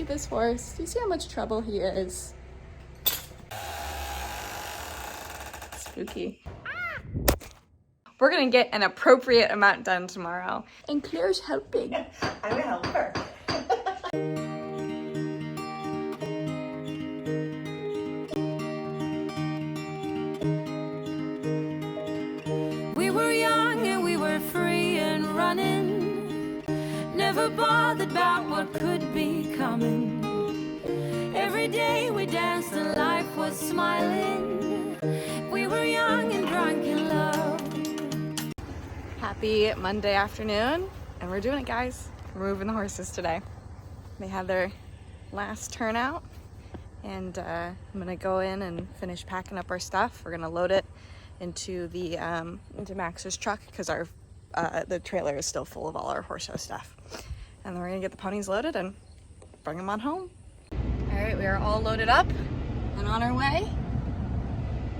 this horse. Do you see how much trouble he is? Spooky. We're gonna get an appropriate amount done tomorrow. And Claire's helping. I'm a helper. We were young and we were free and running, never bothered about what could be coming. Every day we danced and life was smiling. We were young and drunk in love. Happy Monday afternoon, and we're doing it, guys. We're moving the horses today. They had their last turnout, and I'm gonna go in and finish packing up our stuff. We're gonna load it into the into Max's truck because our the trailer is still full of all our horse show stuff, and then we're gonna get the ponies loaded and bring them on home. All right, we are all loaded up and on our way.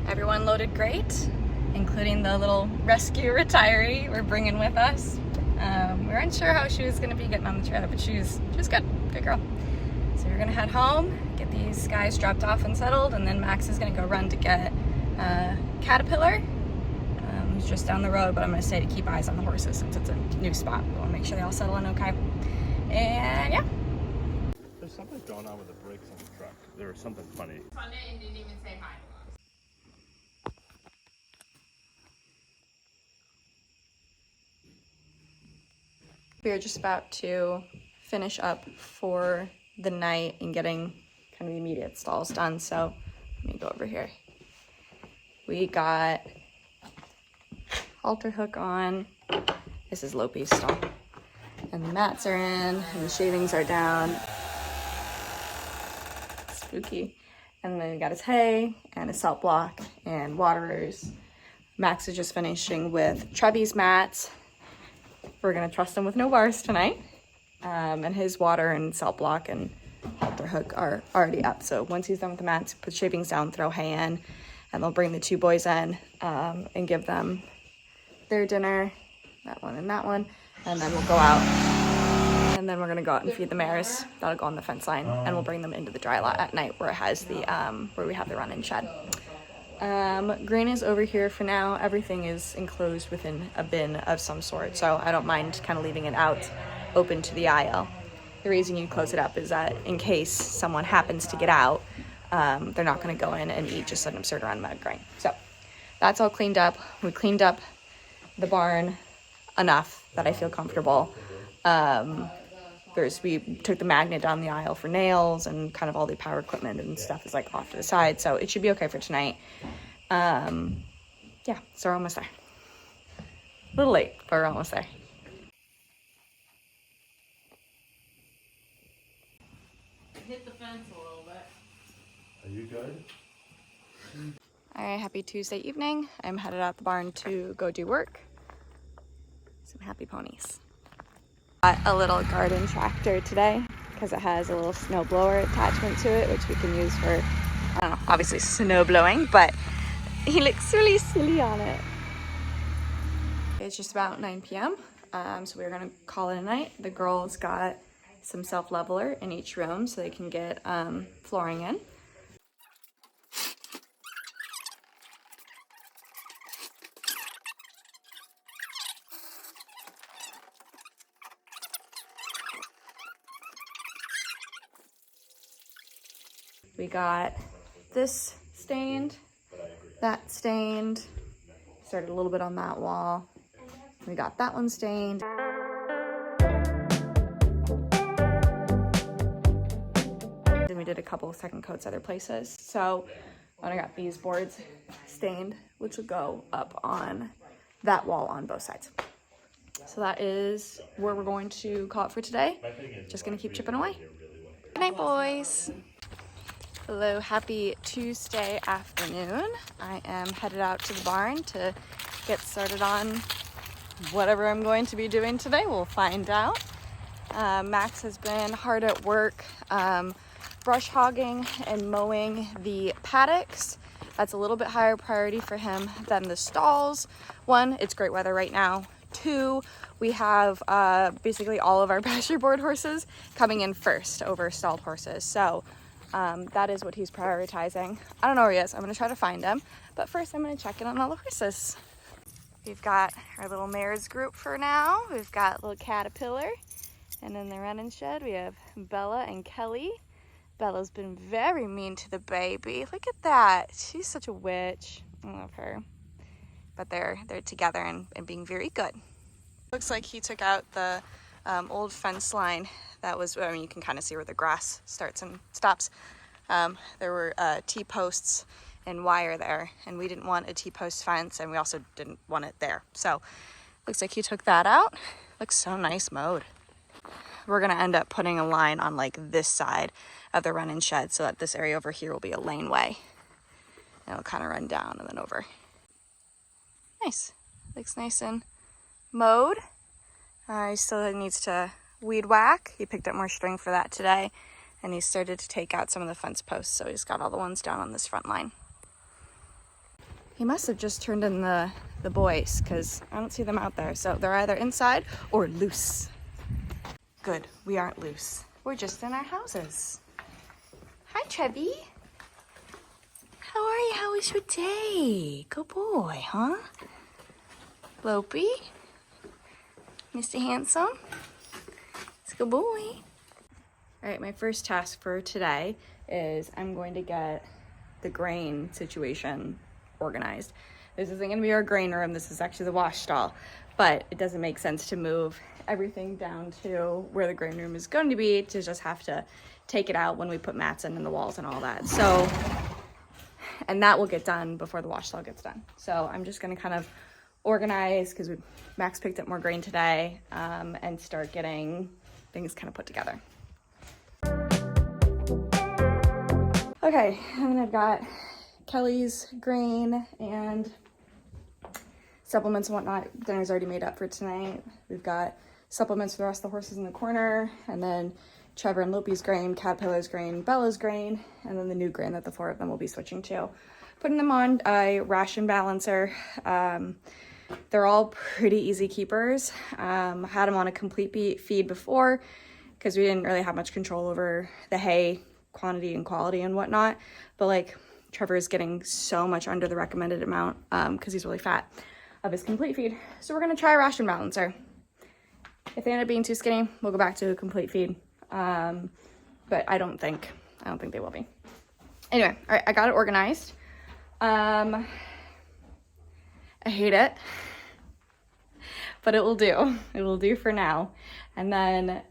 Everyone loaded great, including the little rescue retiree we're bringing with us. We weren't sure how she was gonna be getting on the trailer, but she was good girl. So we're gonna head home, get these guys dropped off and settled, and then Max is gonna go run to get Caterpillar, who's just down the road, but I'm gonna stay to keep eyes on the horses since it's a new spot. We wanna make sure they all settle in okay. And yeah. There's something going on with the brakes on the truck. There was something funny. On it and didn't even say hi to us. We are just about to finish up for the night and getting kind of the immediate stalls done. So let me go over here. We got halter hook on. This is Lopi's stall. And the mats are in and the shavings are down. Spooky. And then we got his hay and his salt block and waterers. Max is just finishing with Treby's mats. We're gonna trust him with no bars tonight. And his water and salt block and halter hook are already up. So once he's done with the mats, put shavings down, throw hay in, and they'll bring the two boys in and give them their dinner, that one, and then we'll go out. And then we're gonna go out and feed the mares. That'll go on the fence line, and we'll bring them into the dry lot at night where it has the where we have the run-in shed. Grain is over here for now. Everything is enclosed within a bin of some sort, so I don't mind kind of leaving it out open to the aisle. The reason you close it up is that in case someone happens to get out, they're not going to go in and eat just an absurd amount of grain. So that's all cleaned up. We cleaned up the barn enough that I feel comfortable. We took the magnet down the aisle for nails, and kind of all the power equipment and stuff is like off to the side, so it should be okay for tonight. Yeah, so we're almost there. A little late, but we're almost there. Hit the fence a little bit. Are you good? All right, happy Tuesday evening. I'm headed out the barn to go do work. Some happy ponies. Got a little garden tractor today because it has a little snow blower attachment to it, which we can use for, I don't know, obviously snow blowing, but he looks really silly on it. It's just about 9 p.m. So we're gonna call it a night. The girls got some self-leveler in each room so they can get flooring in. We got this stained, that stained, started a little bit on that wall. We got that one stained. Then we did a couple of second coats other places. So when I got these boards stained, which will go up on that wall on both sides. So that is where we're going to call it for today. Just gonna keep chipping away. Good night, boys. Hello, happy Tuesday afternoon. I am headed out to the barn to get started on whatever I'm going to be doing today. We'll find out. Max has been hard at work brush hogging and mowing the paddocks. That's a little bit higher priority for him than the stalls. One, it's great weather right now. 2, we have basically all of our pasture board horses coming in first over stalled horses. So that is what he's prioritizing. I don't know where he is. I'm going to try to find him. But first I'm going to check in on all the horses. We've got our little mares group for now. We've got little Caterpillar. And in the running shed, we have Bella and Kelly. Bella's been very mean to the baby. Look at that. She's such a witch. I love her. But they're together and being very good. Looks like he took out the old fence line that was, I mean, you can kind of see where the grass starts and stops. There were T-posts and wire there, and we didn't want a T-post fence, and we also didn't want it there. So looks like he took that out. Looks so nice mowed. We're gonna end up putting a line on like this side of the run-in shed so that this area over here will be a laneway. And it'll kind of run down and then over. Nice. Looks nice and mowed. He still needs to weed whack. He picked up more string for that today. And he started to take out some of the fence posts. So he's got all the ones down on this front line. He must have just turned in the boys because I don't see them out there. So they're either inside or loose. Good, we aren't loose. We're just in our houses. Hi, Chubby. How are you? How was your day? Good boy, huh? Lopey? Mr. Handsome? It's a good boy. All right, my first task for today is I'm going to get the grain situation organized. This isn't gonna be our grain room. This is actually the wash stall, but it doesn't make sense to move everything down to where the grain room is going to be to just have to take it out when we put mats in the walls and all that. So, and that will get done before the wash stall gets done. So I'm just gonna kind of organize because Max picked up more grain today and start getting things kind of put together. Okay, and then I've got Kelly's grain and supplements and whatnot. Dinner's already made up for tonight. We've got supplements for the rest of the horses in the corner, and then Trevor and Lopi's grain, Caterpillar's grain, Bella's grain, and then the new grain that the 4 of them will be switching to. Putting them on a ration balancer. They're all pretty easy keepers. Had them on a complete feed before because we didn't really have much control over the hay quantity and quality and whatnot. But like Trevor is getting so much under the recommended amount because he's really fat of his complete feed. So we're gonna try a ration balancer. If they end up being too skinny, we'll go back to a complete feed. But I don't think they will be. Anyway, all right, I got it organized. I hate it, but it will do. It will do for now. And then,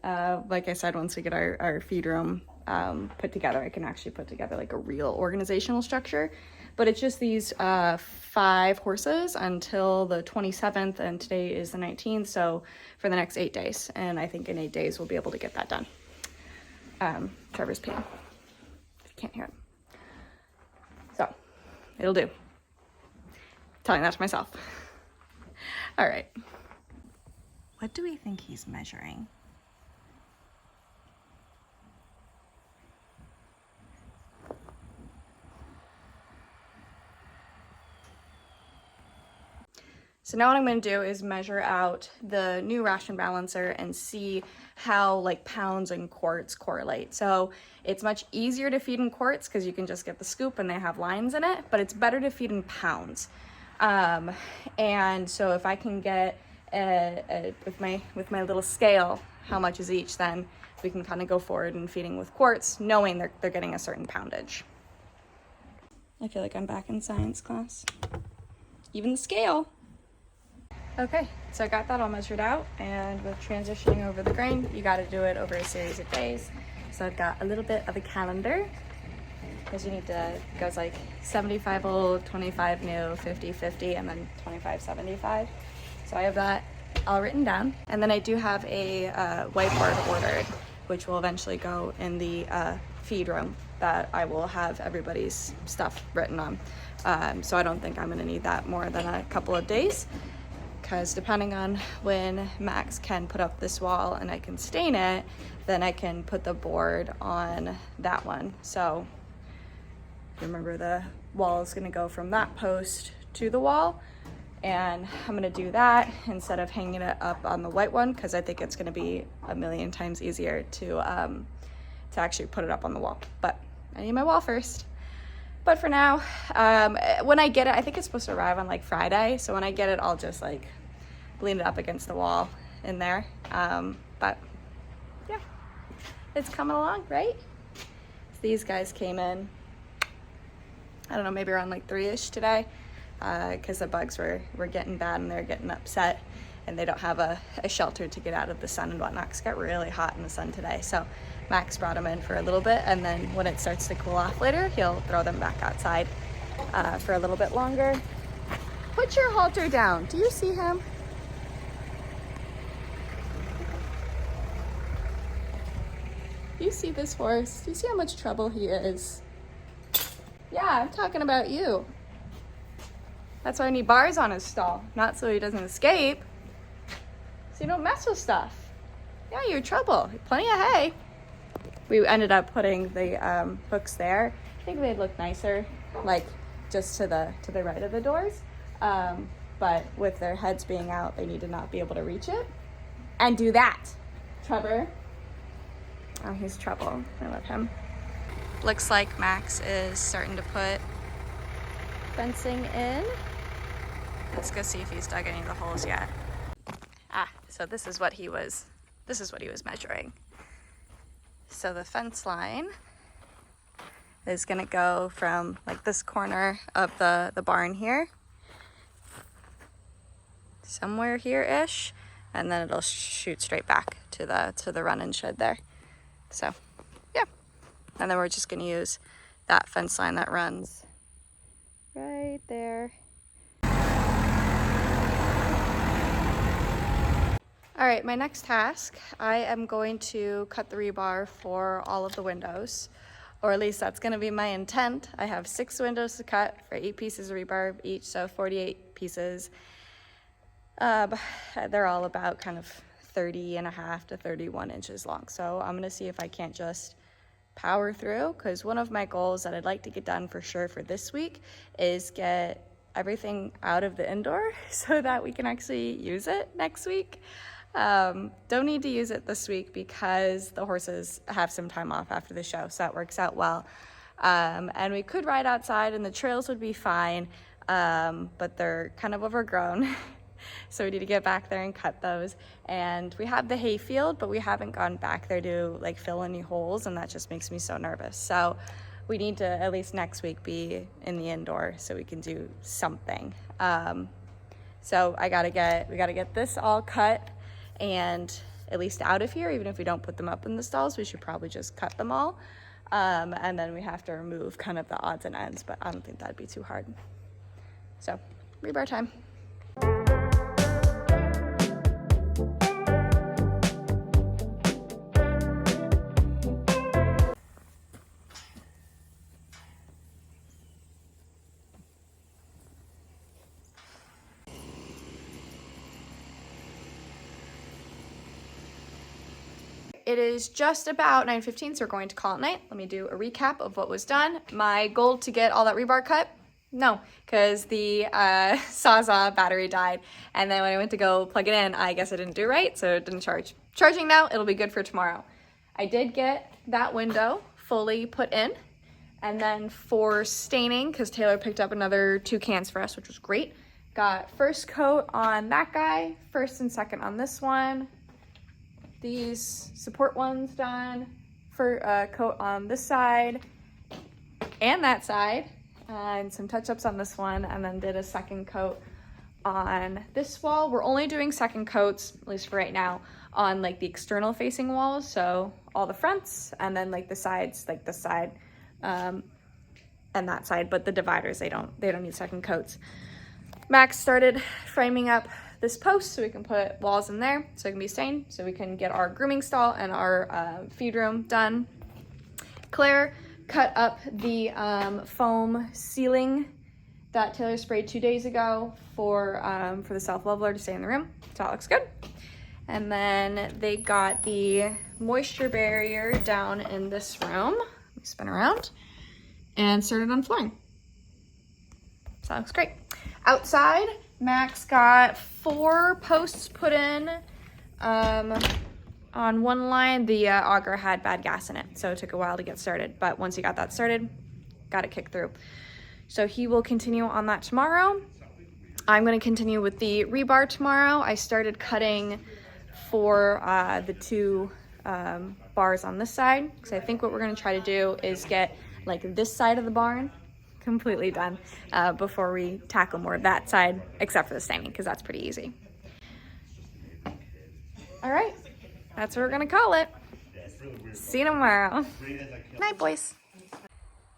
like I said, once we get our feed room put together, I can actually put together like a real organizational structure. But it's just these 5 horses until the 27th, and today is the 19th, so for the next 8 days. And I think in 8 days we'll be able to get that done. Trevor's peeing. If you can't hear him. So, it'll do. Telling that to myself. All right. What do we think he's measuring? So now what I'm going to do is measure out the new ration balancer and see how like pounds and quarts correlate. So it's much easier to feed in quarts because you can just get the scoop and they have lines in it, but it's better to feed in pounds. And so if I can get with my little scale how much is each, then we can kind of go forward in feeding with quarts, knowing they're getting a certain poundage. I feel like I'm back in science class. Even the scale. Okay, so I got that all measured out, and with transitioning over the grain, you got to do it over a series of days. So I've got a little bit of a calendar, because you need to, it goes like 75 old, 25 new, 50, 50, and then 25, 75. So I have that all written down. And then I do have a whiteboard ordered, which will eventually go in the feed room that I will have everybody's stuff written on. So I don't think I'm gonna need that more than a couple of days, because depending on when Max can put up this wall and I can stain it, then I can put the board on that one. So remember, the wall is gonna go from that post to the wall. And I'm gonna do that instead of hanging it up on the white one, because I think it's gonna be a million times easier to actually put it up on the wall. But I need my wall first. But for now, when I get it, I think it's supposed to arrive on like Friday. So when I get it, I'll just like lean it up against the wall in there. But yeah, it's coming along, right? So these guys came in, I don't know, maybe around like 3-ish today, because the bugs were getting bad and they're getting upset, and they don't have a shelter to get out of the sun and whatnot, 'cause it got really hot in the sun today. So Max brought them in for a little bit, and then when it starts to cool off later, he'll throw them back outside for a little bit longer. Put your halter down. Do you see him? You see this horse? Do you see how much trouble he is? Yeah, I'm talking about you. That's why I need bars on his stall, not so he doesn't escape. So you don't mess with stuff. Yeah, you're trouble. Plenty of hay. We ended up putting the hooks there. I think they'd look nicer, like just to the right of the doors. But with their heads being out, they need to not be able to reach it. And do that. Trevor. Oh, he's trouble. I love him. Looks like Max is starting to put fencing in. Let's go see if he's dug any of the holes yet. So this is what he was measuring. So the fence line is gonna go from like this corner of the barn here, somewhere here-ish, and then it'll shoot straight back to the run-in shed there. So yeah, and then we're just gonna use that fence line that runs right there. All right, my next task, I am going to cut the rebar for all of the windows, or at least that's gonna be my intent. I have 6 windows to cut for 8 pieces of rebar each, so 48 pieces. They're all about kind of 30.5 to 31 inches long. So I'm gonna see if I can't just power through, because one of my goals that I'd like to get done for sure for this week is get everything out of the indoor so that we can actually use it next week. Don't need to use it this week because the horses have some time off after the show, so that works out well. And we could ride outside and the trails would be fine, but they're kind of overgrown. So we need to get back there and cut those. And we have the hay field, but we haven't gone back there to like fill any holes, and that just makes me so nervous. So we need to at least next week be in the indoor so we can do something. So we gotta get this all cut and at least out of here. Even if we don't put them up in the stalls, we should probably just cut them all. And then we have to remove kind of the odds and ends, but I don't think that'd be too hard. So rebar time. It is just about 9:15, so we're going to call it night. Let me do a recap of what was done. My goal to get all that rebar cut? No, because the Sawzall battery died, and then when I went to go plug it in, I guess I didn't do right, so it didn't charge. Charging now, it'll be good for tomorrow. I did get that window fully put in, and then for staining, because Taylor picked up another 2 cans for us, which was great. Got first coat on that guy, first and second on this one. These support ones done, for coat on this side and that side, and some touch-ups on this one, and then did a second coat on this wall. We're only doing second coats, at least for right now, on like the external facing walls, so all the fronts, and then like the sides, like this side and that side, but the dividers, they don't need second coats. Max started framing up this post so we can put walls in there so it can be stained, so we can get our grooming stall and our feed room done. Claire cut up the foam ceiling that Taylor sprayed 2 days ago for the self-leveler to stay in the room, so that looks good. And then they got the moisture barrier down in this room. Let me spin around, and started on flooring. So that looks great. Outside, Max got 4 posts put in. On one line, the auger had bad gas in it, so it took a while to get started. But once he got that started, got it kicked through. So he will continue on that tomorrow. I'm going to continue with the rebar tomorrow. I started cutting for the 2 bars on this side, because I think what we're going to try to do is get like this side of the barn completely done before we tackle more of that side, except for the stemming, because that's pretty easy. All right, that's what we're gonna call it. See you tomorrow. Night, boys.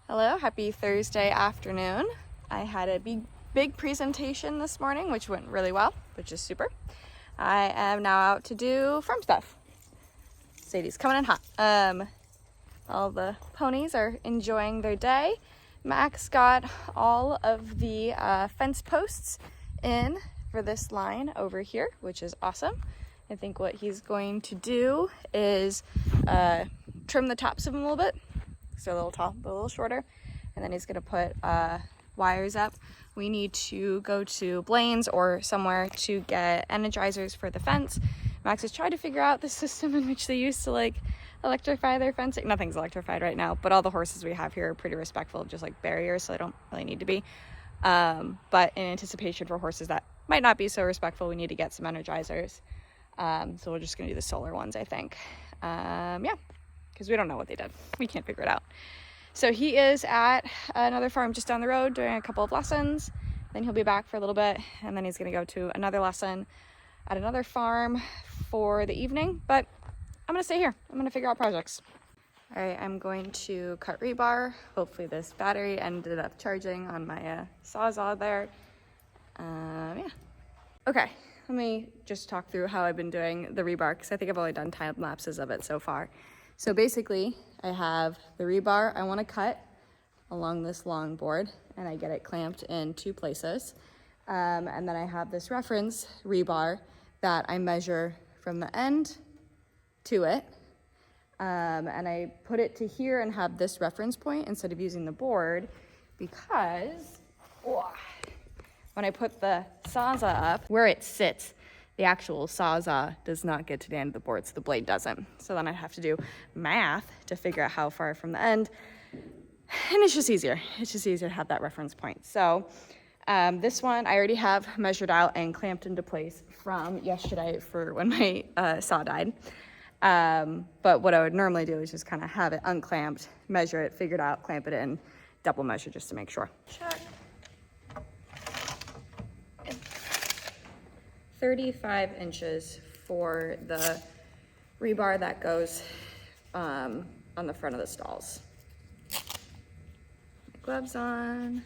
Hello, happy Thursday afternoon. I had a big presentation this morning, which went really well, which is super. I am now out to do farm stuff. Sadie's coming in hot. All the ponies are enjoying their day. Max got all of the fence posts in for this line over here, which is awesome. I think what he's going to do is trim the tops of them a little bit, so a little tall, but a little shorter, and then he's going to put wires up. We need to go to Blaine's or somewhere to get energizers for the fence. Max has tried to figure out the system in which they used to like electrify their fencing. Nothing's electrified right now, but all the horses we have here are pretty respectful of just like barriers, so they don't really need to be. But in anticipation for horses that might not be so respectful, we need to get some energizers. So we're just gonna do the solar ones, I think. Yeah, because we don't know what they did. We can't figure it out. So he is at another farm just down the road doing a couple of lessons. Then he'll be back for a little bit, and then he's gonna go to another lesson at another farm for the evening. But I'm gonna stay here. I'm gonna figure out projects. All right, I'm going to cut rebar. Hopefully this battery ended up charging on my Sawzall there. Yeah. Okay, let me just talk through how I've been doing the rebar, because I think I've only done time lapses of it so far. So basically, I have the rebar I wanna cut along this long board, and I get it clamped in 2 places. And then I have this reference rebar that I measure from the end to it, and I put it to here and have this reference point instead of using the board, because when I put the Sawzall up, where it sits, the actual Sawzall does not get to the end of the board, so the blade doesn't. So then I have to do math to figure out how far from the end, and it's just easier. It's just easier to have that reference point. So this one I already have measured out and clamped into place from yesterday for when my saw died. But what I would normally do is just kind of have it unclamped, measure it, figure it out, clamp it in, double measure just to make sure. Check. 35 inches for the rebar that goes on the front of the stalls. Gloves on.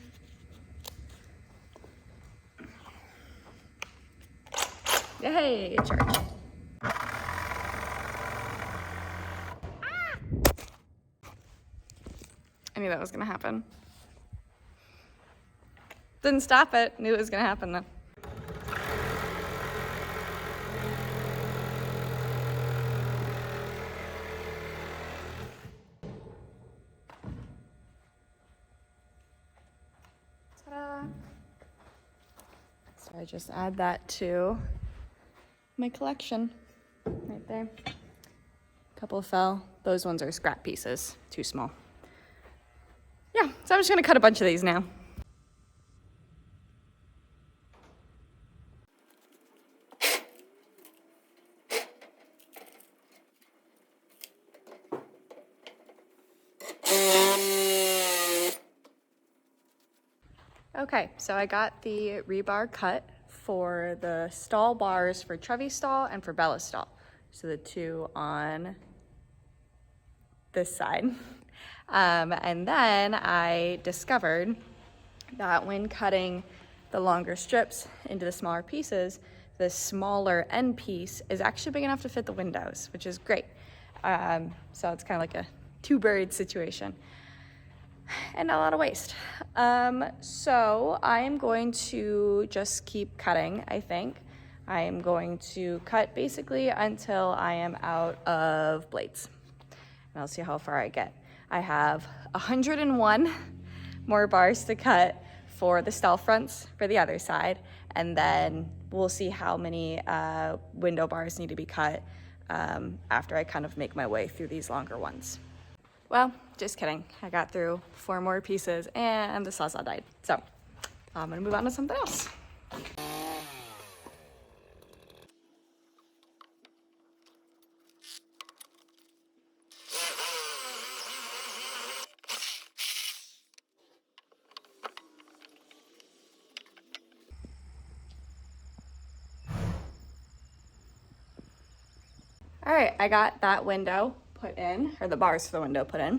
Yay, it charged. I knew that was gonna happen. Didn't stop it, knew it was gonna happen though. Ta-da. So I just add that to my collection right there. A couple fell. Those ones are scrap pieces, too small. Yeah, so I'm just gonna cut a bunch of these now. Okay, so I got the rebar cut for the stall bars for Trevi's stall and for Bella's stall. So the 2 on this side. And then I discovered that when cutting the longer strips into the smaller pieces, the smaller end piece is actually big enough to fit the windows, which is great. So it's kind of like a 2-bird situation. And a lot of waste. So I am going to just keep cutting, I think. I am going to cut basically until I am out of blades. And I'll see how far I get. I have 101 more bars to cut for the stall fronts for the other side, and then we'll see how many window bars need to be cut after I kind of make my way through these longer ones. Well, just kidding. I got through 4 more pieces and the Sawzall died. So I'm gonna move on to something else. All right, I got that window put in, or the bars for the window put in.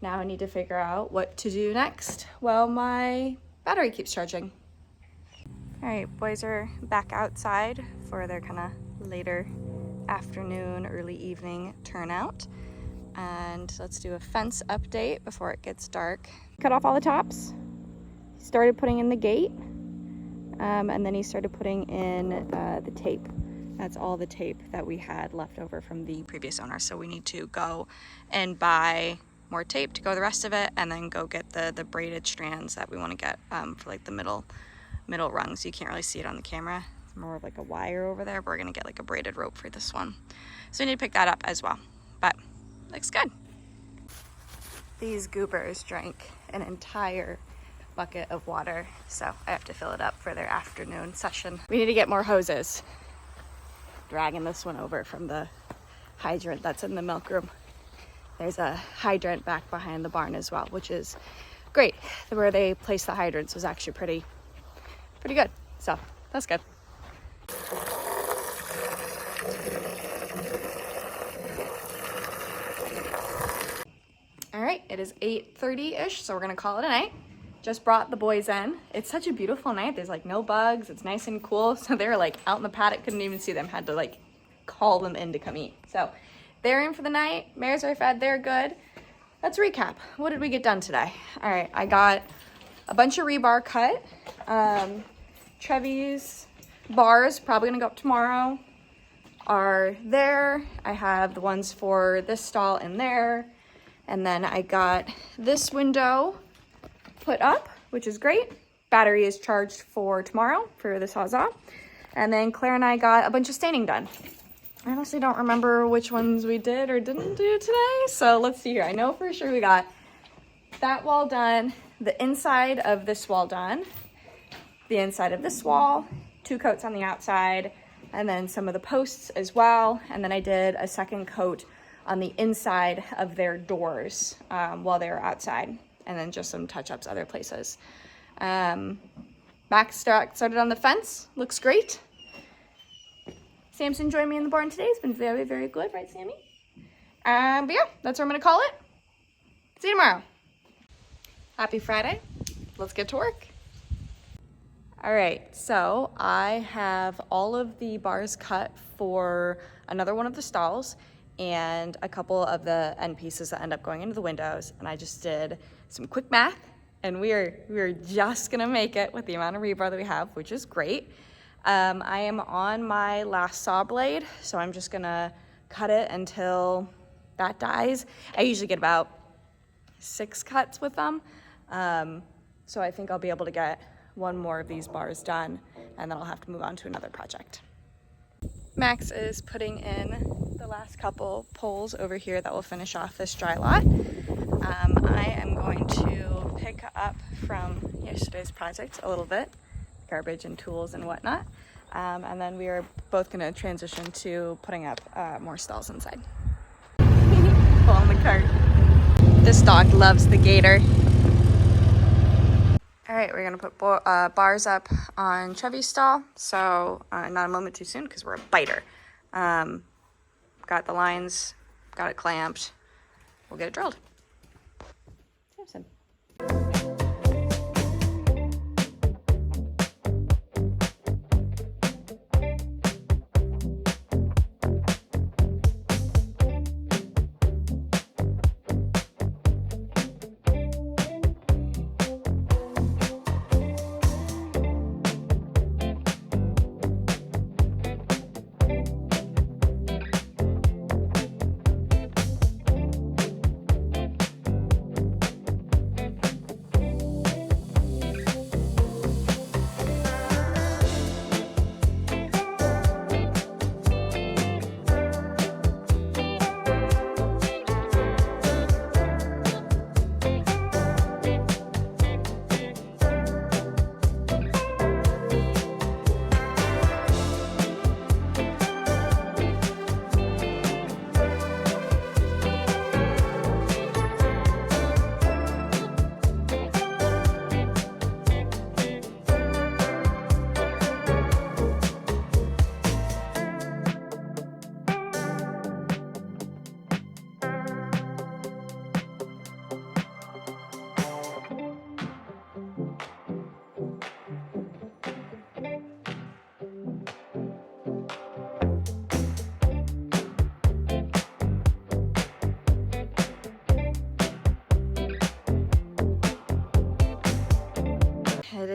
Now I need to figure out what to do next. Well, my battery keeps charging. All right, boys are back outside for their kind of later afternoon, early evening turnout. And let's do a fence update before it gets dark. Cut off all the tops. Started putting in the gate. And then he started putting in the tape. That's all the tape that we had left over from the previous owner. So we need to go and buy more tape to go the rest of it, and then go get the braided strands that we want to get for like the middle rungs. You can't really see it on the camera. It's more of like a wire over there, but we're gonna get like a braided rope for this one. So we need to pick that up as well, but looks good. These goobers drank an entire bucket of water, so I have to fill it up for their afternoon session. We need to get more hoses. Dragging this one over from the hydrant that's in the milk room. There's a hydrant back behind the barn as well, which is great. Where they placed the hydrants was actually pretty good, so that's good. All right, it is 8:30-ish, so we're gonna call it a night. Just brought the boys in. It's such a beautiful night. There's like no bugs. It's nice and cool. So they're like out in the paddock, couldn't even see them. Had to like call them in to come eat. So they're in for the night. Mares are fed, they're good. Let's recap. What did we get done today? All right, I got a bunch of rebar cut. Trevi's bars, probably gonna go up tomorrow, are there. I have the ones for this stall in there. And then I got this window put up, which is great. Battery is charged for tomorrow for the Sawzall. And then Claire and I got a bunch of staining done. I honestly don't remember which ones we did or didn't do today. So let's see here. I know for sure we got that wall done, the inside of this wall done, the inside of this wall, 2 coats on the outside, and then some of the posts as well. And then I did a second coat on the inside of their doors while they were outside. And then just some touch-ups other places. Max started on the fence. Looks great. Samson joined me in the barn today. It's been very, very good. Right, Sammy? But yeah, that's what I'm going to call it. See you tomorrow. Happy Friday. Let's get to work. All right, so I have all of the bars cut for another one of the stalls and a couple of the end pieces that end up going into the windows. And I just did some quick math, and we're just gonna make it with the amount of rebar that we have, which is great. I am on my last saw blade, so I'm just gonna cut it until that dies. I usually get about 6 cuts with them, so I think I'll be able to get one more of these bars done, and then I'll have to move on to another project. Max is putting in the last couple poles over here that will finish off this dry lot. I am going to pick up from yesterday's project a little bit, garbage and tools and whatnot, and then we are both going to transition to putting up more stalls inside. Pull on the cart. This dog loves the gator. All right, we're gonna put bars up on Chevy's stall, so not a moment too soon because we're a biter. Got the lines, got it clamped, we'll get it drilled. Samson.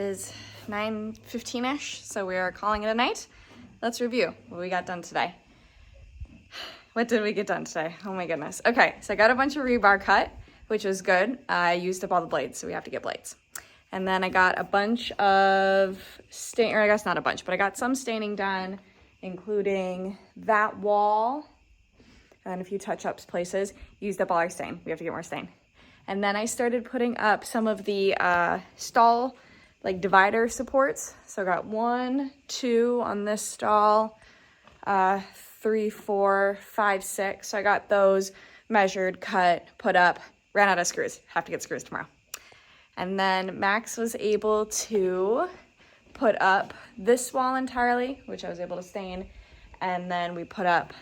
is 9:15ish, so we are calling it a night. Let's review what we got done today. What did we get done today? Oh my goodness. Okay, so I got a bunch of rebar cut, which was good. I used up all the blades, so we have to get blades. And then I got a bunch of stain, or I guess not a bunch, but I got some staining done, including that wall and a few touch-ups places. Used up all our stain. We have to get more stain. And then I started putting up some of the stall, like divider supports. So I got 1, 2 on this stall, 3, 4, 5, 6. So I got those measured, cut, put up, ran out of screws. Have to get screws tomorrow. And then Max was able to put up this wall entirely, which I was able to stain. And then we put up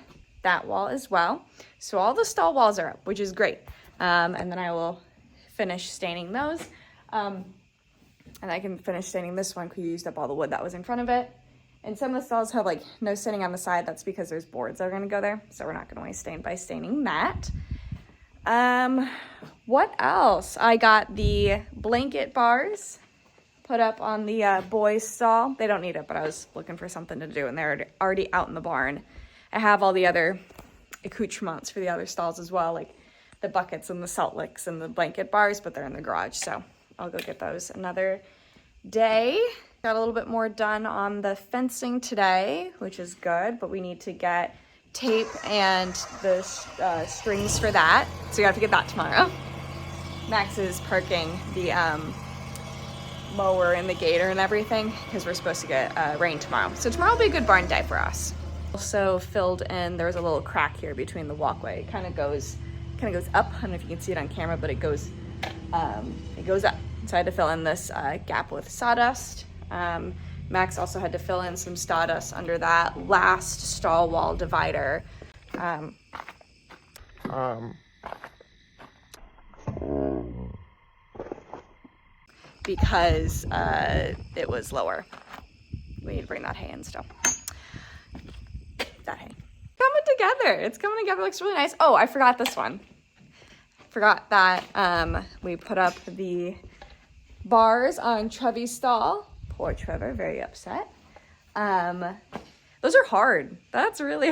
that wall as well. So all the stall walls are up, which is great. And then I will finish staining those. And I can finish staining this one because we used up all the wood that was in front of it. And some of the stalls have like no staining on the side. That's because there's boards that are gonna go there. So we're not gonna waste stain by staining that. What else? I got the blanket bars put up on the boys' stall. They don't need it, but I was looking for something to do, and they're already out in the barn. I have all the other accoutrements for the other stalls as well, like the buckets and the salt licks and the blanket bars, but they're in the garage, so I'll go get those another day. Got a little bit more done on the fencing today, which is good, but we need to get tape and the strings for that, so we have to get that tomorrow. Max is parking the mower and the gator and everything because we're supposed to get rain tomorrow. So tomorrow will be a good barn day for us. Also filled in, there's a little crack here between the walkway. It kind of goes up. I don't know if you can see it on camera, but it goes up. So I had to fill in this gap with sawdust. Max also had to fill in some sawdust under that last stall wall divider. Because it was lower. We need to bring that hay in still. That hay. Coming together. It's coming together. Looks really nice. Oh, I forgot this one. Forgot that we put up the bars on Trevi's stall. Poor Trevor, very upset. Those are hard. That's really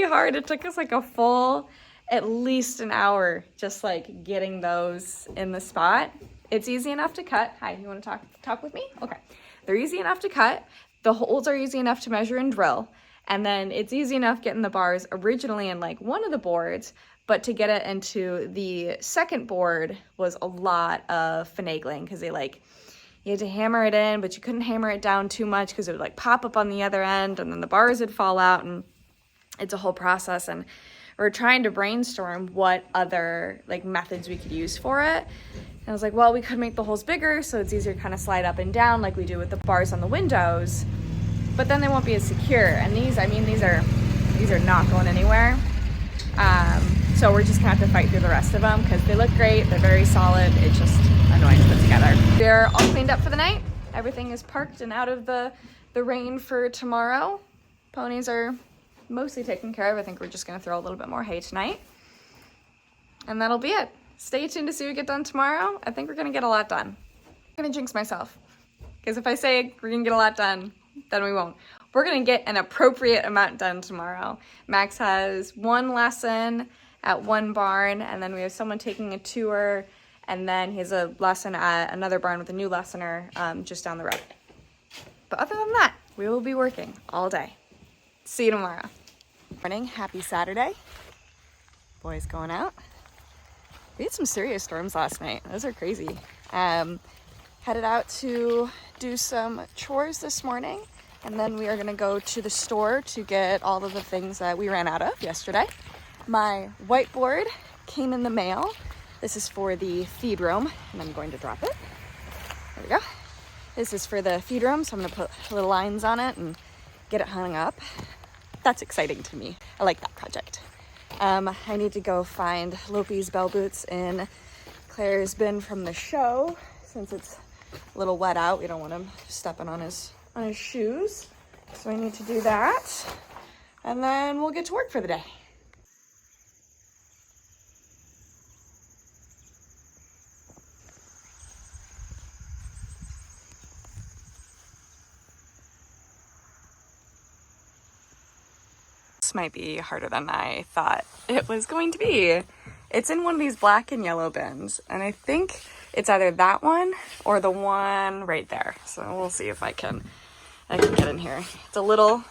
hard. It took us like a full, at least an hour, just like getting those in the spot. It's easy enough to cut. Hi, you want to talk with me? Okay. They're easy enough to cut. The holes are easy enough to measure and drill. And then it's easy enough getting the bars originally in like one of the boards, but to get it into the second board was a lot of finagling because you had to hammer it in, but you couldn't hammer it down too much because it would like pop up on the other end and then the bars would fall out, and it's a whole process. And we're trying to brainstorm what other like methods we could use for it. And I was like, well, we could make the holes bigger so it's easier to kind of slide up and down like we do with the bars on the windows, but then they won't be as secure. And these are not going anywhere. So we're just gonna have to fight through the rest of them because they look great, they're very solid, it's just annoying to put together. They're all cleaned up for the night. Everything is parked and out of the rain for tomorrow. Ponies are mostly taken care of. I think we're just gonna throw a little bit more hay tonight. And that'll be it. Stay tuned to see what we get done tomorrow. I think we're gonna get a lot done. I'm gonna jinx myself. Because if I say we're gonna get a lot done, then we won't. We're gonna get an appropriate amount done tomorrow. Max has one lesson at one barn, and then we have someone taking a tour, and then he has a lesson at another barn with a new lessoner just down the road. But other than that, we will be working all day. See you tomorrow. Morning, happy Saturday. Boys going out. We had some serious storms last night. Those are crazy. Headed out to do some chores this morning, and then we are gonna go to the store to get all of the things that we ran out of yesterday. My whiteboard came in the mail. This is for the feed room, and I'm going to drop it. There we go. This is for the feed room, so I'm gonna put little lines on it and get it hung up. That's exciting to me. I like that project. I need to go find Lopi's bell boots in Claire's bin from the show. Since it's a little wet out, we don't want him stepping on his shoes. So I need to do that. And then we'll get to work for the day. This might be harder than I thought it was going to be. It's in one of these black and yellow bins, and I think it's either that one or the one right there. So we'll see if I can get in here. It's a little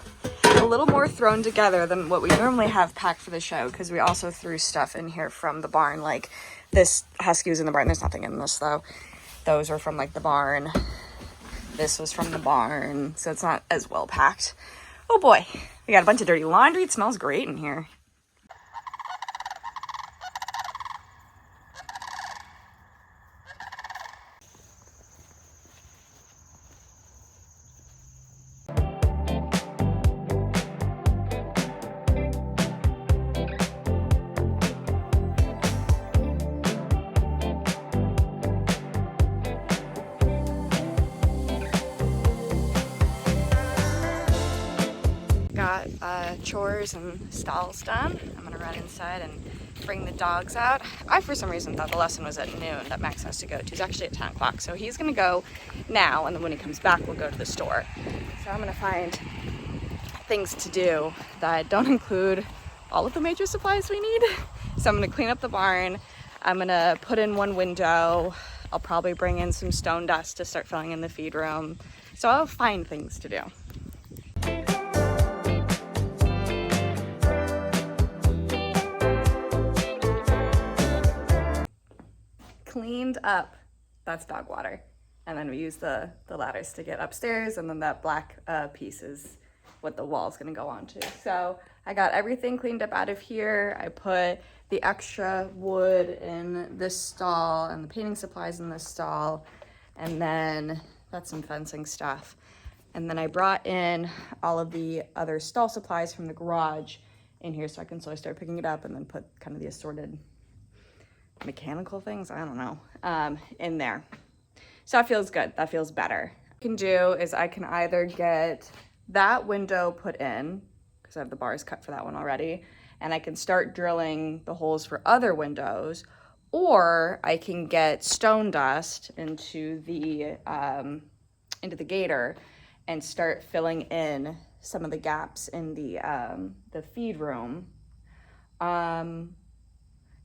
more thrown together than what we normally have packed for the show, because we also threw stuff in here from the barn. Like this husky was in the barn. There's nothing in this though. Those were from like the barn. This was from the barn, so it's not as well packed. Oh boy, we got a bunch of dirty laundry. It smells great in here. Got chores and stalls done. I'm gonna run inside and bring the dogs out. I, for some reason, thought the lesson was at noon that Max has to go to. It's actually at 10 o'clock. So he's gonna go now, and then when he comes back, we'll go to the store. So I'm gonna find things to do that don't include all of the major supplies we need. So I'm gonna clean up the barn. I'm gonna put in one window. I'll probably bring in some stone dust to start filling in the feed room. So I'll find things to do. Cleaned up, that's dog water, and then we use the ladders to get upstairs, and then that black piece is what the wall's gonna go onto. So I got everything cleaned up out of here. I put the extra wood in this stall and the painting supplies in this stall, and then that's some fencing stuff. And then I brought in all of the other stall supplies from the garage in here, so I can slowly start picking it up and then put kind of the assorted mechanical things, I don't know, in there. So that feels good. That feels better. What I can do is I can either get that window put in, because I have the bars cut for that one already, and I can start drilling the holes for other windows, or I can get stone dust into the gator and start filling in some of the gaps in the feed room.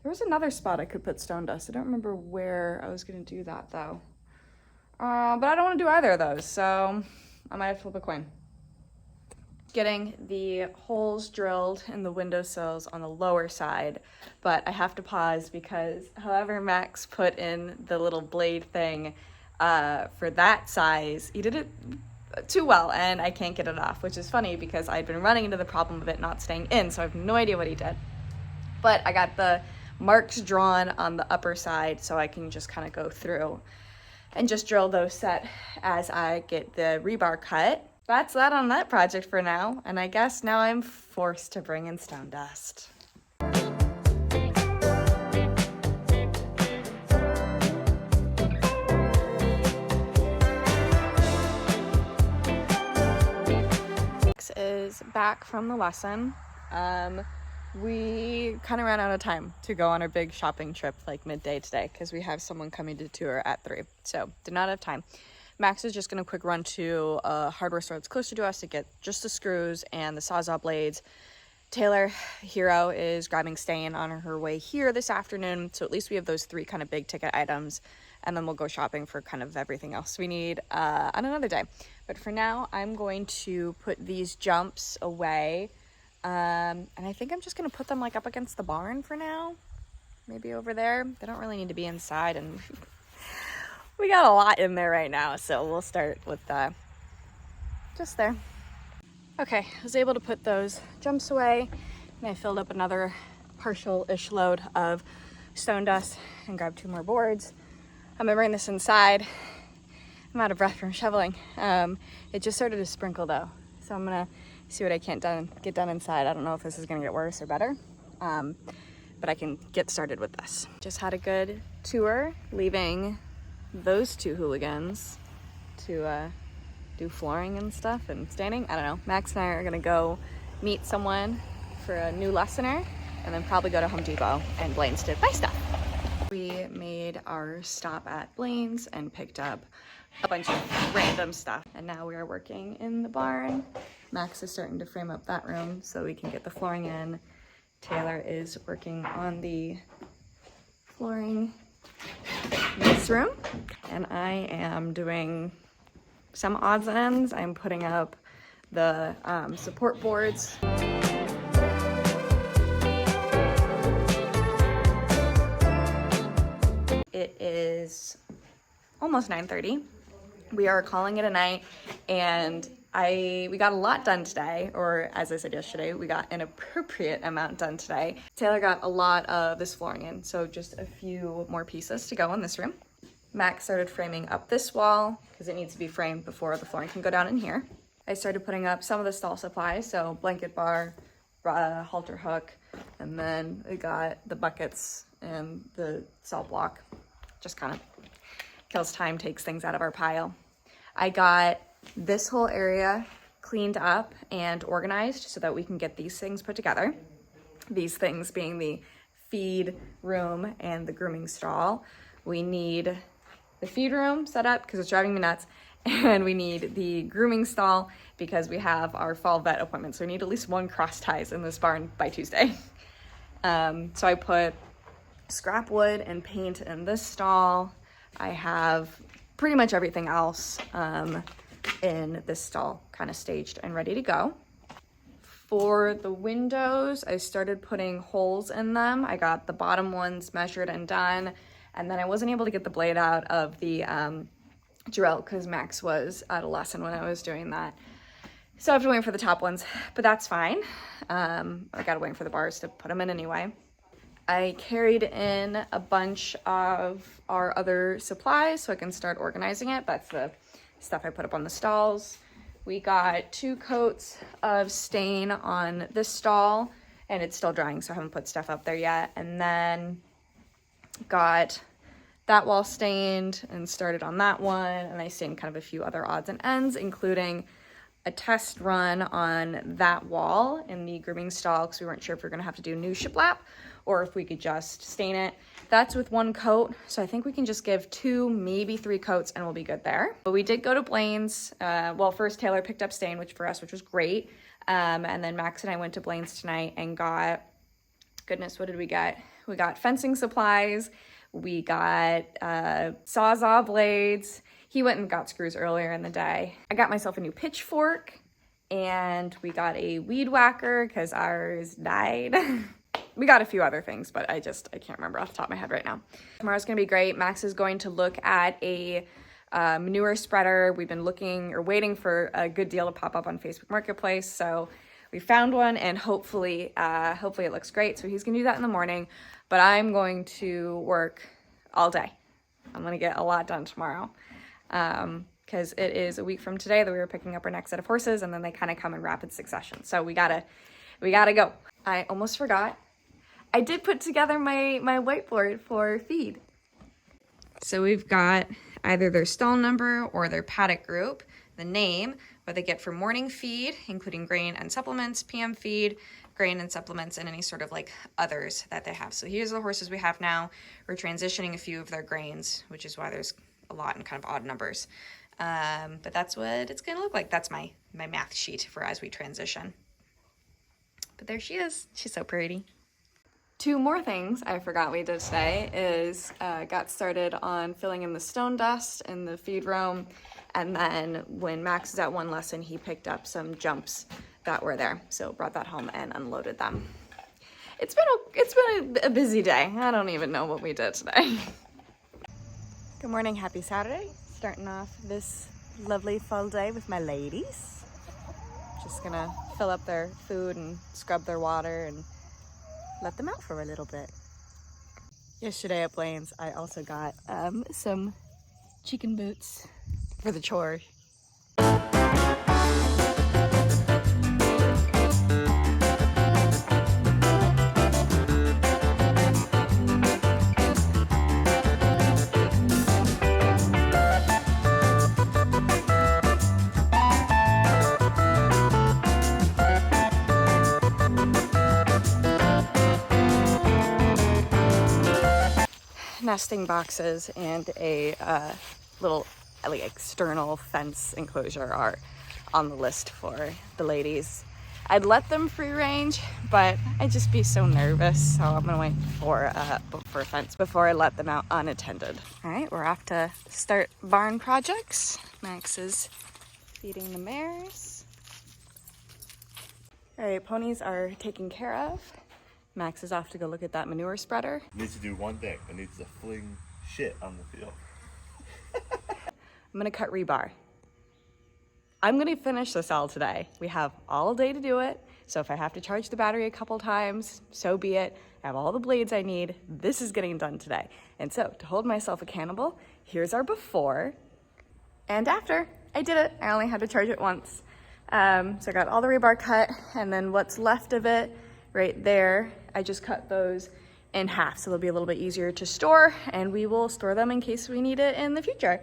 There was another spot I could put stone dust. I don't remember where I was gonna do that though. But I don't wanna do either of those, so I might have to flip a coin. Getting the holes drilled in the windowsills on the lower side, but I have to pause because however Max put in the little blade thing for that size, he did it too well and I can't get it off, which is funny because I'd been running into the problem of it not staying in, so I have no idea what he did. But I got the marks drawn on the upper side so I can just kind of go through and just drill those set as I get the rebar cut. That's that on that project for now, and I guess now I'm forced to bring in stone dust. Max is back from the lesson. We kind of ran out of time to go on our big shopping trip like midday today because we have someone coming to tour at 3, so did not have time. Max is just gonna quick run to a hardware store that's closer to us to get just the screws and the Sawzall blades. Taylor Hero is grabbing Stain on her way here this afternoon, so at least we have those 3 kind of big ticket items, and then we'll go shopping for kind of everything else we need on another day. But for now, I'm going to put these jumps away. And I think I'm just gonna put them like up against the barn for now, maybe over there. They don't really need to be inside, and we got a lot in there right now, so we'll start with just there. Okay, I was able to put those jumps away, and I filled up another partial-ish load of stone dust and grabbed 2 more boards. I'm gonna bring this inside. I'm out of breath from shoveling. It just started to sprinkle though, so I'm gonna see what I can't get done inside. I don't know if this is gonna get worse or better, but I can get started with this. Just had a good tour, leaving those 2 hooligans to do flooring and stuff and staining. I don't know. Max and I are gonna go meet someone for a new lessoner and then probably go to Home Depot and Blaine's to buy stuff. We made our stop at Blaine's and picked up a bunch of random stuff, and now we are working in the barn Max is starting to frame up that room so we can get the flooring in. Taylor is working on the flooring in this room. And I am doing some odds and ends. I'm putting up the support boards. It is almost 9:30. We are calling it a night, and we got a lot done today, or as I said yesterday, we got an appropriate amount done today. Taylor got a lot of this flooring in, so just a few more pieces to go in this room. Max started framing up this wall because it needs to be framed before the flooring can go down in here. I started putting up some of the stall supplies, so blanket bar, halter hook, and then we got the buckets and the salt block. Just kind of kills time, takes things out of our pile. I got this whole area cleaned up and organized so that we can get these things put together. These things being the feed room and the grooming stall. We need the feed room set up because it's driving me nuts, and we need the grooming stall because we have our fall vet appointment. So we need at least one cross ties in this barn by Tuesday. So I put scrap wood and paint in this stall. I have pretty much everything else in this stall kind of staged and ready to go. For the windows, I started putting holes in them. I got the bottom ones measured and done, and then I wasn't able to get the blade out of the drill because Max was at a lesson when I was doing that. So I have to wait for the top ones, but that's fine. I gotta wait for the bars to put them in anyway. I carried in a bunch of our other supplies so I can start organizing it. That's the stuff I put up on the stalls. We got 2 coats of stain on this stall, and it's still drying, so I haven't put stuff up there yet. And then got that wall stained and started on that one, and I stained kind of a few other odds and ends, including a test run on that wall in the grooming stall because we weren't sure if we were going to have to do new shiplap or if we could just stain it. That's with 1 coat, so I think we can just give 2, maybe 3 coats and we'll be good there. But we did go to Blaine's. Well, first Taylor picked up stain, which was great. And then Max and I went to Blaine's tonight and got, goodness, what did we get? We got fencing supplies. We got Sawzall blades. He went and got screws earlier in the day. I got myself a new pitchfork, and we got a weed whacker because ours died. We got a few other things, but I can't remember off the top of my head right now. Tomorrow's gonna be great. Max is going to look at a manure spreader. We've been looking or waiting for a good deal to pop up on Facebook Marketplace, so we found one, and hopefully it looks great. So he's gonna do that in the morning, but I'm going to work all day. I'm gonna get a lot done tomorrow because it is a week from today that we were picking up our next set of horses, and then they kind of come in rapid succession. So we gotta go. I almost forgot. I did put together my whiteboard for feed. So we've got either their stall number or their paddock group, the name, what they get for morning feed, including grain and supplements, PM feed, grain and supplements, and any sort of like others that they have. So here's the horses we have now. We're transitioning a few of their grains, which is why there's a lot in kind of odd numbers. But that's what it's gonna look like. That's my math sheet for as we transition. But there she is. She's so pretty. 2 more things I forgot we did today is got started on filling in the stone dust in the feed room, and then when Max is at one lesson, he picked up some jumps that were there, so brought that home and unloaded them. It's been a busy day. I don't even know what we did today. Good morning, happy Saturday. Starting off this lovely fall day with my ladies. Just gonna fill up their food and scrub their water and let them out for a little bit. Yesterday at Blaine's, I also got some chicken boots for the chore. Nesting boxes and a little like external fence enclosure are on the list for the ladies. I'd let them free range, but I'd just be so nervous. So I'm gonna wait for a fence before I let them out unattended. All right, we're off to start barn projects. Max is feeding the mares. All right, ponies are taken care of. Max is off to go look at that manure spreader. It needs to do one thing. It needs to fling shit on the field. I'm gonna cut rebar. I'm gonna finish this all today. We have all day to do it. So if I have to charge the battery a couple times, so be it. I have all the blades I need. This is getting done today. And so to hold myself accountable, here's our before and after. I did it. I only had to charge it once. So I got all the rebar cut, and then what's left of it right there, I just cut those in half so they'll be a little bit easier to store, and we will store them in case we need it in the future.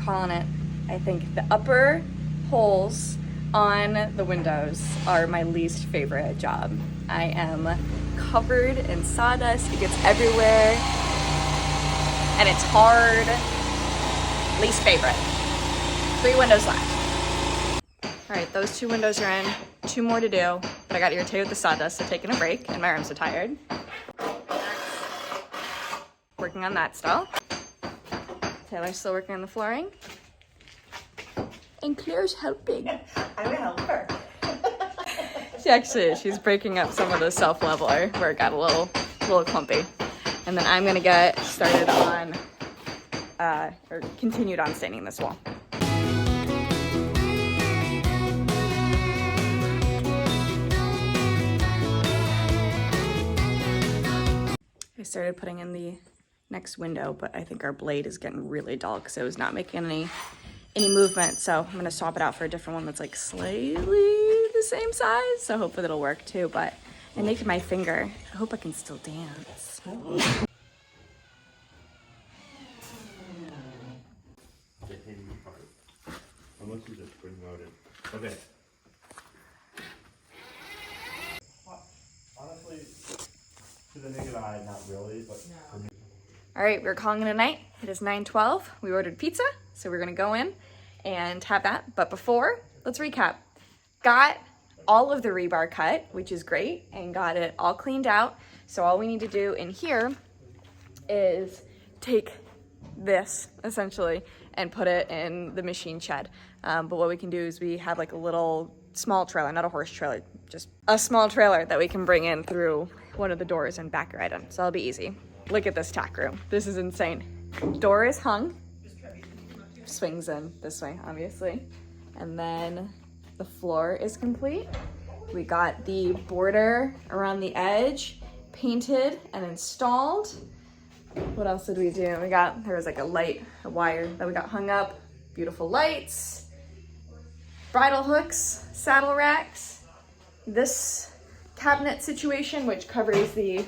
Calling it. I think the upper holes on the windows are my least favorite job. I am covered in sawdust. It gets everywhere and it's hard. Least favorite. 3 windows left. All right, those 2 windows are in. 2 more to do, but I got irritated with the sawdust, so taking a break, and my arms are tired. Working on that still. Taylor's still working on the flooring. And Claire's helping. I'm a helper. She actually is. She's breaking up some of the self-leveler where it got a little clumpy. And then I'm gonna get started on, or continued on staining this wall. I started putting in the next window, but I think our blade is getting really dull because it was not making any movement. So I'm gonna swap it out for a different one that's like slightly the same size. So hopefully that'll work too, but I naked my finger. I hope I can still dance. Unless you just spring loaded. Okay. Honestly, to the naked eye, not really, but for me. All right, we're calling it a night. It is 9:12. We ordered pizza, so we're gonna go in and have that. But before, let's recap. Got all of the rebar cut, which is great, and got it all cleaned out. So all we need to do in here is take this, essentially, and put it in the machine shed. But what we can do is we have like a little small trailer, not a horse trailer, just a small trailer that we can bring in through one of the doors and back right in. So that'll be easy. Look at this tack room. This is insane. Door is hung. Swings in this way, obviously. And then the floor is complete. We got the border around the edge painted and installed. What else did we do? There was like a wire that we got hung up. Beautiful lights, bridle hooks, saddle racks. This cabinet situation, which covers the,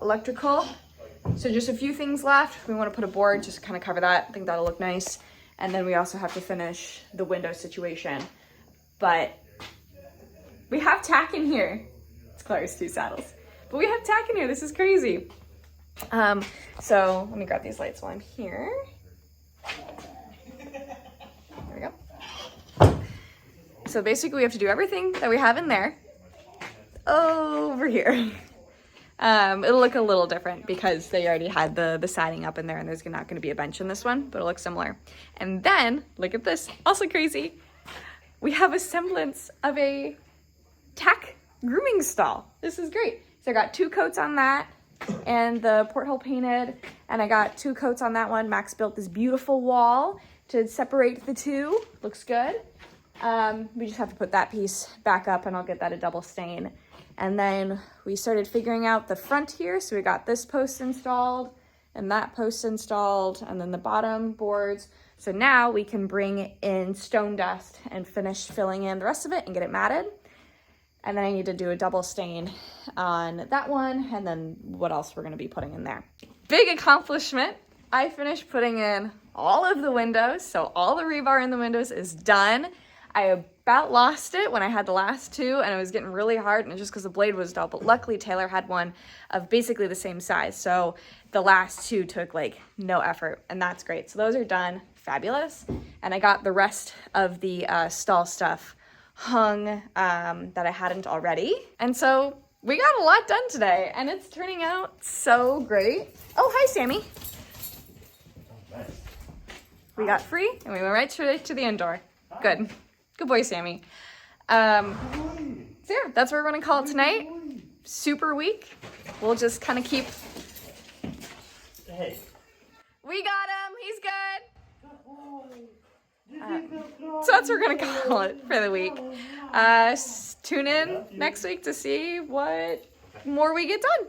electrical. So just a few things left. We want to put a board just to kind of cover that. I think that'll look nice. And then we also have to finish the window situation. But we have tack in here. It's Claire's 2 saddles. But we have tack in here. This is crazy. So let me grab these lights while I'm here. There we go. So basically we have to do everything that we have in there over here. It'll look a little different because they already had the siding up in there, and there's not going to be a bench in this one, but it'll look similar. And then, look at this, also crazy. We have a semblance of a tack grooming stall. This is great. So I got 2 coats on that and the porthole painted, and I got 2 coats on that one. Max built this beautiful wall to separate the two. Looks good. We just have to put that piece back up, and I'll get that a double stain. And then we started figuring out the front here. So we got this post installed, and that post installed, and then the bottom boards. So now we can bring in stone dust and finish filling in the rest of it and get it matted. And then I need to do a double stain on that one, and then what else we're gonna be putting in there. Big accomplishment. I finished putting in all of the windows, so all the rebar in the windows is done. I about lost it when I had the last two, and it was getting really hard, and just because the blade was dull, but luckily Taylor had one of basically the same size, so the last two took like no effort, and that's great. So those are done, fabulous. And I got the rest of the stall stuff hung that I hadn't already. And so we got a lot done today, and it's turning out so great. Oh, hi, Sammy. We got free, and we went right straight to the indoor. Good. Good boy, Sammy. So yeah, that's what we're gonna call it tonight. Super week. We'll just kind of keep... Hey. We got him, he's good. So that's what we're gonna call it for the week. Tune in next week to see what more we get done.